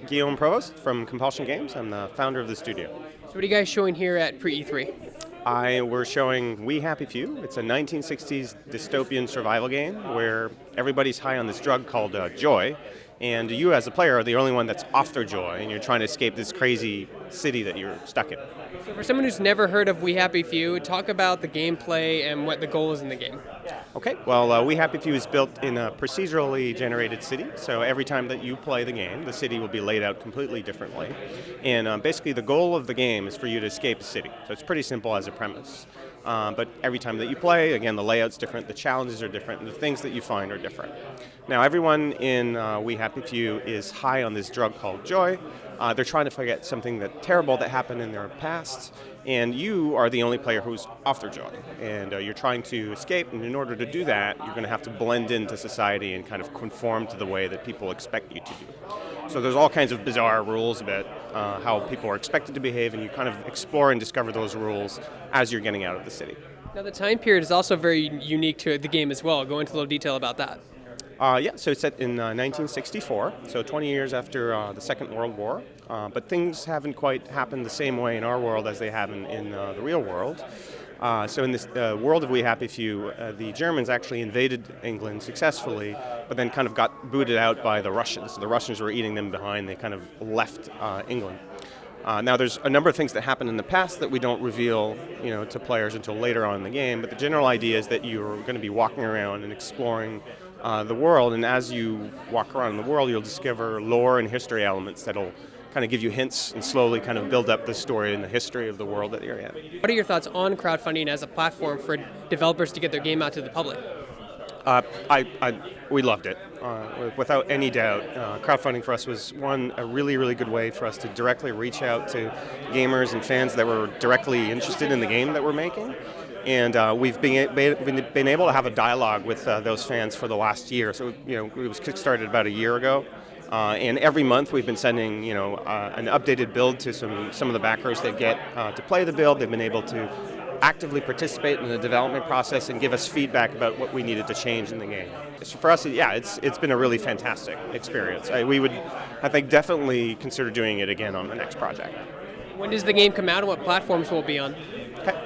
Guillaume Provost from Compulsion Games. I'm the founder of the studio. So what are you guys showing here at pre-E3? We're showing We Happy Few. It's a 1960s dystopian survival game where everybody's high on this drug called joy, and you as a player are the only one that's off their joy, and you're trying to escape this crazy city that you're stuck in. So for someone who's never heard of We Happy Few, talk about the gameplay and what the goal is in the game. Okay, well, We Happy Few is built in a procedurally generated city, so every time that you play the game, the city will be laid out completely differently. And basically the goal of the game is for you to escape the city. So it's pretty simple as a premise. But every time that you play, again, the layout's different, the challenges are different, and the things that you find are different. Now, everyone in We Happy Few is high on this drug called joy. They're trying to forget something terrible that happened in their past, and you are the only player who's off their joy. And you're trying to escape, and in order to do that, you're going to have to blend into society and kind of conform to the way that people expect you to do. So there's all kinds of bizarre rules about how people are expected to behave, and you kind of explore and discover those rules as you're getting out of the city. Now the time period is also very unique to the game as well. Go into a little detail about that. So it's set in 1964, so 20 years after the Second World War. But things haven't quite happened the same way in our world as they have in the real world. So in this world of We Happy Few, the Germans actually invaded England successfully, but then kind of got booted out by the Russians. So the Russians were eating them behind. They kind of left England. Now there's a number of things that happened in the past that we don't reveal, to players until later on in the game, but the general idea is that you're going to be walking around and exploring the world, and as you walk around the world, you'll discover lore and history elements that'll kind of give you hints and slowly kind of build up the story and the history of the world that you're in. What are your thoughts on crowdfunding as a platform for developers to get their game out to the public? We loved it. Without any doubt, crowdfunding for us was a really, really good way for us to directly reach out to gamers and fans that were directly interested in the game that we're making. And we've been able to have a dialogue with those fans for the last year. So, it was kickstarted about a year ago. And every month we've been sending, an updated build to some of the backers that get to play the build. They've been able to actively participate in the development process and give us feedback about what we needed to change in the game. So for us, it's been a really fantastic experience. We would, I think, definitely consider doing it again on the next project. When does the game come out and what platforms will it be on?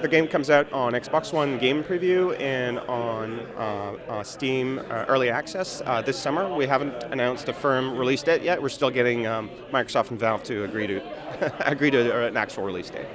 The game comes out on Xbox One Game Preview and on Steam Early Access this summer. We haven't announced a firm release date yet. We're still getting Microsoft and Valve to agree to an actual release date.